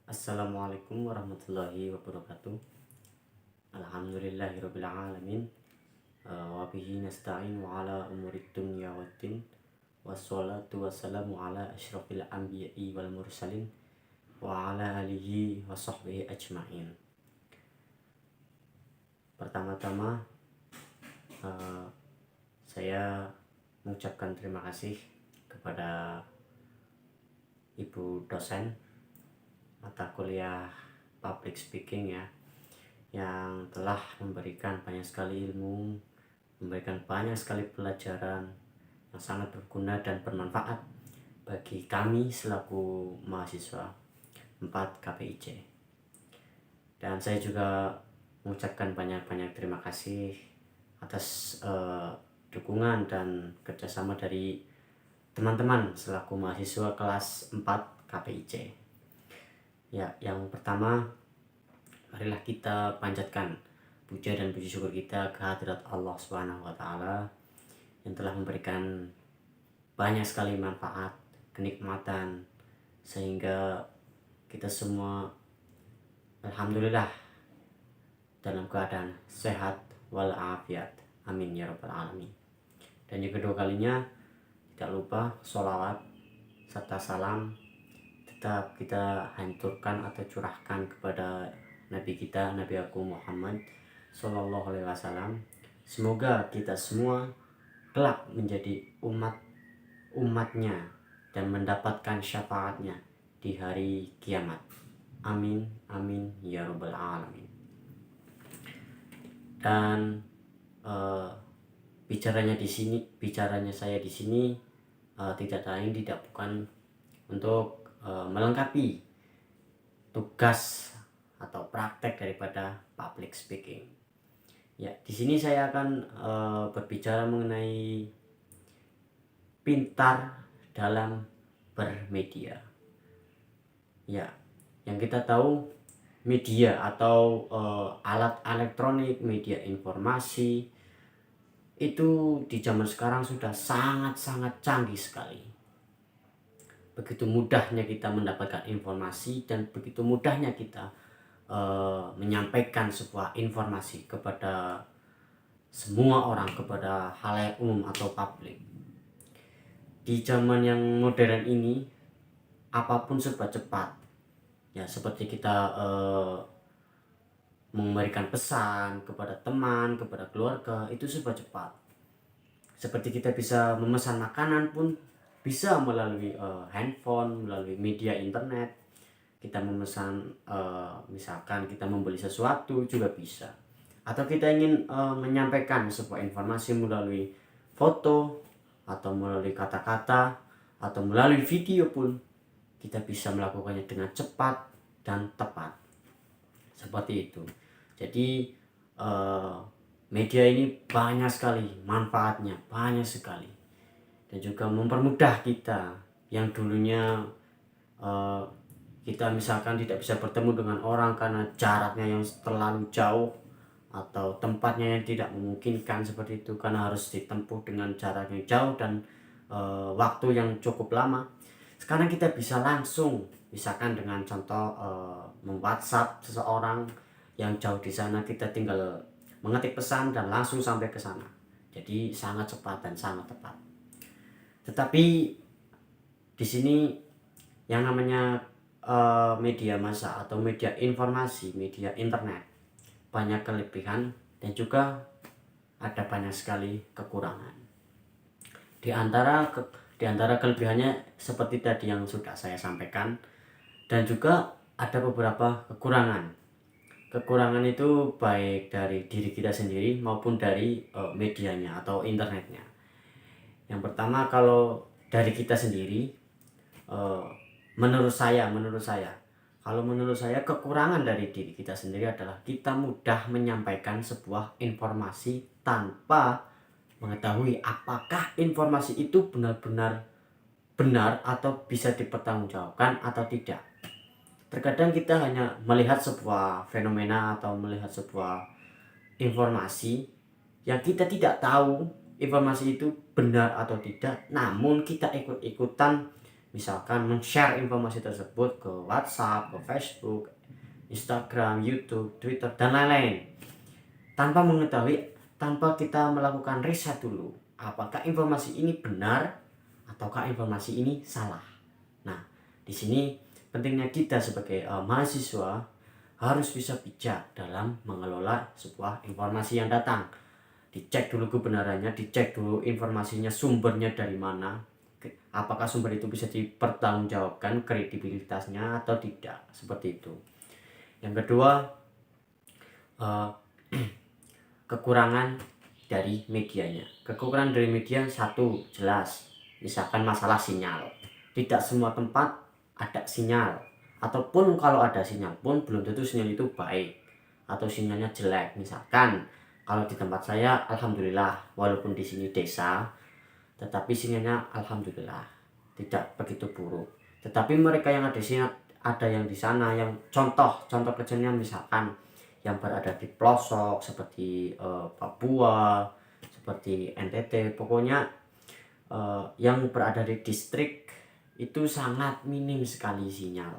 Assalamualaikum warahmatullahi wabarakatuh. Alhamdulillahirabbil alamin. Wa bihi nasta'in wa ala umurid dunya waddin. Wassalatu wassalamu ala asyrafil anbiya'i wal mursalin wa ala alihi wa sahbihi ajmain. Pertama-tama saya mengucapkan terima kasih kepada Ibu dosen mata kuliah public speaking yang telah memberikan banyak sekali ilmu, memberikan banyak sekali pelajaran yang sangat berguna dan bermanfaat bagi kami selaku mahasiswa 4 KPIC. Dan saya juga mengucapkan banyak-banyak terima kasih atas dukungan dan kerjasama dari teman-teman selaku mahasiswa kelas 4 KPIC. Ya, yang pertama, marilah kita panjatkan puja dan puji syukur kita ke hadirat Allah Subhanahu wa taala yang telah memberikan banyak sekali manfaat, kenikmatan sehingga kita semua alhamdulillah dalam keadaan sehat walafiat. Amin ya rabbal alamin. Dan yang kedua kalinya, tidak lupa sholawat serta salam tetap kita hancurkan atau curahkan kepada Nabi kita, Nabi aku Muhammad Sallallahu Alaihi Wasallam. Semoga kita semua kelak menjadi umatnya dan mendapatkan syafaatnya di hari kiamat. Amin, amin ya rabbal alamin. Dan bicaranya saya di sini tidak lain tidak bukan untuk melengkapi tugas atau praktek daripada public speaking. Ya, di sini saya akan berbicara mengenai pintar dalam bermedia. Ya, yang kita tahu media atau alat elektronik, media informasi itu di zaman sekarang sudah sangat-sangat canggih sekali. Begitu mudahnya kita mendapatkan informasi dan begitu mudahnya kita menyampaikan sebuah informasi kepada semua orang, kepada halayak umum atau publik. Di zaman yang modern ini apapun serba cepat. Ya, seperti kita memberikan pesan kepada teman, kepada keluarga, itu serba cepat. Seperti kita bisa memesan makanan pun bisa melalui handphone, melalui media internet. Kita memesan misalkan kita membeli sesuatu juga bisa. Atau kita ingin menyampaikan sebuah informasi melalui foto atau melalui kata-kata atau melalui video pun kita bisa melakukannya dengan cepat dan tepat. Seperti itu. Jadi media ini banyak sekali manfaatnya, banyak sekali. Dan juga mempermudah kita yang dulunya kita misalkan tidak bisa bertemu dengan orang karena jaraknya yang terlalu jauh atau tempatnya yang tidak memungkinkan seperti itu karena harus ditempuh dengan jarak yang jauh dan waktu yang cukup lama. Sekarang kita bisa langsung, misalkan dengan contoh mem-WhatsApp seseorang yang jauh di sana, kita tinggal mengetik pesan dan langsung sampai ke sana. Jadi sangat cepat dan sangat tepat. Tetapi di sini yang namanya media massa atau media informasi, media internet banyak kelebihan dan juga ada banyak sekali kekurangan. Di antara kelebihannya seperti tadi yang sudah saya sampaikan, dan juga ada beberapa kekurangan. Kekurangan itu baik dari diri kita sendiri maupun dari medianya atau internetnya. Yang pertama, kalau dari kita sendiri, menurut saya kekurangan dari diri kita sendiri adalah kita mudah menyampaikan sebuah informasi tanpa mengetahui apakah informasi itu benar-benar benar atau bisa dipertanggungjawabkan atau tidak. Terkadang kita hanya melihat sebuah fenomena atau melihat sebuah informasi yang kita tidak tahu informasi itu benar atau tidak, namun kita ikut-ikutan misalkan men-share informasi tersebut ke WhatsApp, ke Facebook, Instagram, YouTube, Twitter, dan lain-lain, tanpa mengetahui, tanpa kita melakukan riset dulu, apakah informasi ini benar ataukah informasi ini salah. Nah, di sini pentingnya kita sebagai mahasiswa harus bisa bijak dalam mengelola sebuah informasi yang datang. Dicek dulu kebenarannya, dicek dulu informasinya, sumbernya dari mana, apakah sumber itu bisa dipertanggungjawabkan kredibilitasnya atau tidak, seperti itu. Yang kedua, eh, kekurangan dari medianya. Kekurangan dari media satu jelas, misalkan masalah sinyal. Tidak semua tempat ada sinyal, ataupun kalau ada sinyal pun belum tentu sinyal itu baik atau sinyalnya jelek. Misalkan kalau di tempat saya alhamdulillah, walaupun di sini desa, tetapi sinyalnya alhamdulillah tidak begitu buruk. Tetapi mereka yang ada yang di sana yang contoh kecilnya, misalkan yang berada di pelosok seperti Papua, seperti NTT, pokoknya yang berada di distrik itu sangat minim sekali sinyal,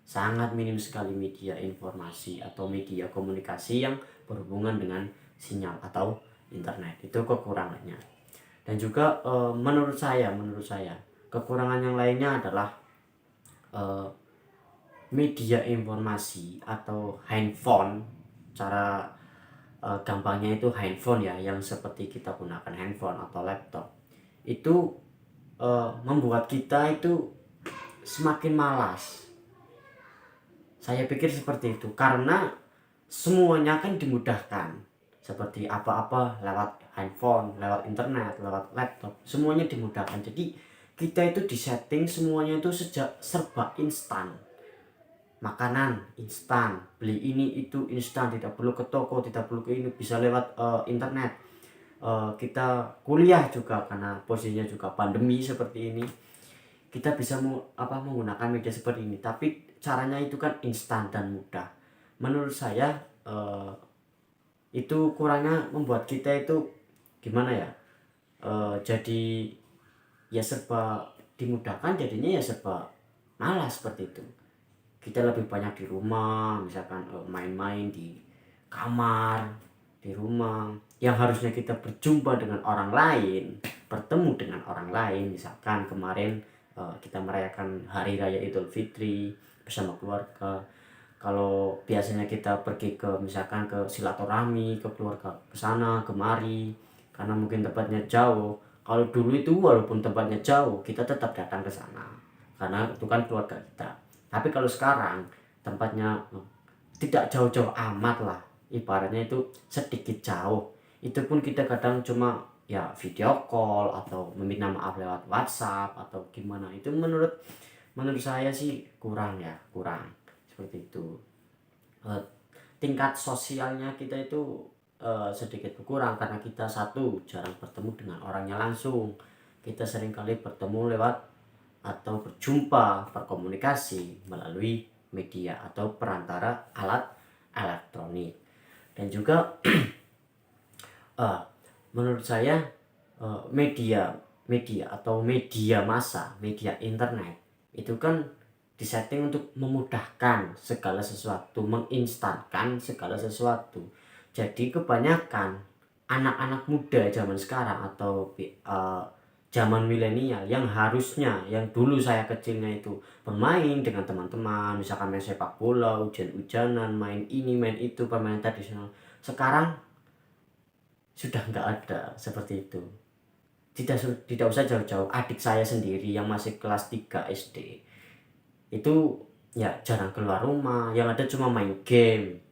sangat minim sekali media informasi atau media komunikasi yang berhubungan dengan sinyal atau internet. Itu kekurangannya. Dan juga menurut saya kekurangan yang lainnya adalah media informasi atau handphone. Cara gampangnya itu handphone ya, yang seperti kita gunakan handphone atau laptop, itu membuat kita itu semakin malas. Saya pikir seperti itu, karena semuanya kan dimudahkan, seperti apa-apa lewat handphone, lewat internet, lewat laptop, semuanya dimudahkan. Jadi kita itu disetting semuanya itu serba instan. Makanan instan, beli ini itu instan, tidak perlu ke toko, tidak perlu ke ini, bisa lewat internet. Kita kuliah juga, karena posisinya juga pandemi seperti ini, kita bisa menggunakan media seperti ini, tapi caranya itu kan instan dan mudah. Menurut saya itu kurangnya membuat kita itu gimana ya, jadi ya serba dimudahkan, jadinya ya serba malas seperti itu. Kita lebih banyak di rumah, misalkan main-main di kamar, di rumah, yang harusnya kita berjumpa dengan orang lain, bertemu dengan orang lain. Misalkan kemarin kita merayakan Hari Raya Idul Fitri bersama keluarga. Kalau biasanya kita pergi ke misalkan ke silaturahmi, ke keluarga, ke sana kemari, karena mungkin tempatnya jauh. Kalau dulu itu walaupun tempatnya jauh, kita tetap datang ke sana, karena itu kan keluarga kita. Tapi kalau sekarang tempatnya tidak jauh-jauh amat lah, ibaratnya itu sedikit jauh, itu pun kita kadang cuma ya video call atau meminta maaf lewat WhatsApp atau gimana. Itu menurut saya sih kurang seperti itu. Tingkat sosialnya kita itu sedikit berkurang, karena kita satu jarang bertemu dengan orangnya langsung. Kita seringkali bertemu lewat atau berjumpa, berkomunikasi melalui media atau perantara alat elektronik. Dan juga menurut saya media atau media massa, media internet itu kan disetting untuk memudahkan segala sesuatu, menginstankan segala sesuatu. Jadi kebanyakan anak-anak muda zaman sekarang atau zaman milenial, yang harusnya, yang dulu saya kecilnya itu bermain dengan teman-teman, misalkan main sepak bola, hujan-hujanan, main ini main itu, permainan tradisional, sekarang sudah nggak ada seperti itu. Tidak usah jauh-jauh, adik saya sendiri yang masih kelas 3 SD itu ya jarang keluar rumah, yang ada cuma main game,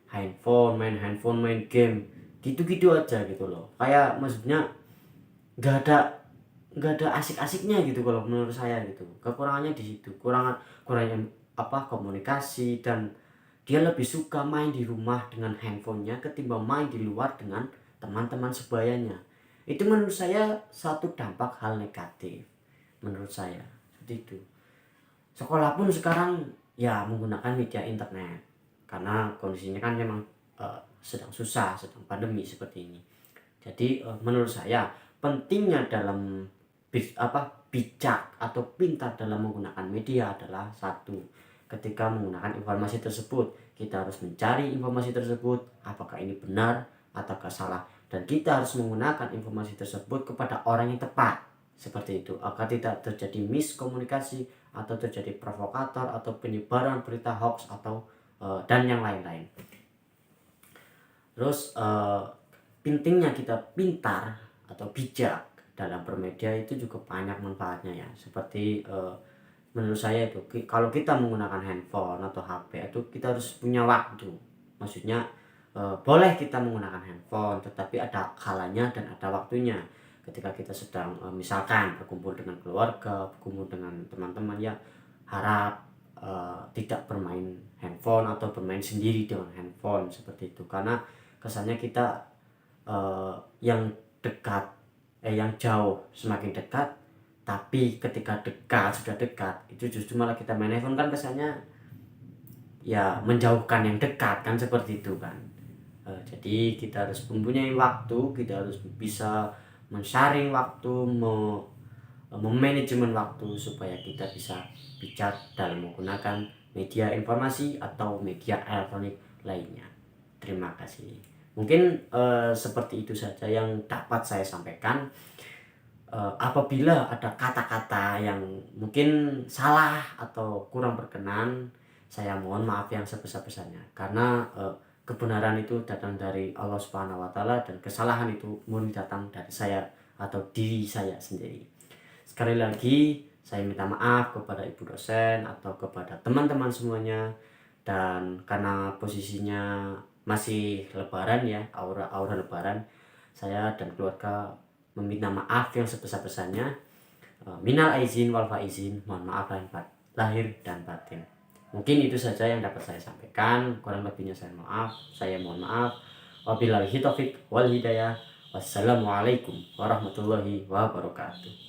main handphone, main game, gitu-gitu aja gitu loh. Kayak maksudnya nggak ada asik-asiknya gitu kalau menurut saya gitu. Kekurangannya di situ, kurangnya komunikasi, dan dia lebih suka main di rumah dengan handphonenya ketimbang main di luar dengan teman-teman sebayanya. Itu menurut saya satu dampak hal negatif menurut saya seperti itu. Sekolah pun sekarang ya menggunakan media internet, karena kondisinya kan memang sedang susah, sedang pandemi seperti ini. Jadi menurut saya pentingnya dalam bijak atau pintar dalam menggunakan media adalah satu, ketika menggunakan informasi tersebut kita harus mencari informasi tersebut apakah ini benar ataukah salah, dan kita harus menggunakan informasi tersebut kepada orang yang tepat seperti itu agar tidak terjadi miskomunikasi atau terjadi provokator atau penyebaran berita hoax atau dan yang lain-lain. Terus pentingnya kita pintar atau bijak dalam bermedia itu juga banyak manfaatnya ya, seperti menurut saya itu kalau kita menggunakan handphone atau HP itu kita harus punya waktu, maksudnya boleh kita menggunakan handphone tetapi ada kalanya dan ada waktunya. Ketika kita sedang misalkan berkumpul dengan keluarga, berkumpul dengan teman-teman, ya harap tidak bermain handphone atau bermain sendiri dengan handphone seperti itu, karena kesannya kita yang dekat yang jauh semakin dekat, tapi ketika sudah dekat itu justru malah kita main handphone, kan kesannya ya menjauhkan yang dekat kan, seperti itu kan. Jadi kita harus mempunyai waktu, kita harus bisa mensaring waktu, memanajemen waktu supaya kita bisa bijak dalam menggunakan media informasi atau media elektronik lainnya. Terima kasih. Mungkin seperti itu saja yang dapat saya sampaikan. Apabila ada kata-kata yang mungkin salah atau kurang berkenan, saya mohon maaf yang sebesar-besarnya, karena kebenaran itu datang dari Allah Subhanahu wa taala dan kesalahan itu murni datang dari saya atau diri saya sendiri. Sekali lagi saya minta maaf kepada ibu dosen atau kepada teman-teman semuanya, dan karena posisinya masih lebaran ya, aura lebaran, saya dan keluarga meminta maaf yang sebesar-besarnya. Minal aizin wal faizin, mohon maaf lahir dan batin. Mungkin itu saja yang dapat saya sampaikan, kurang lebihnya saya mohon maaf. Wabillahi taufik wal hidayah. Wassalamualaikum warahmatullahi wabarakatuh.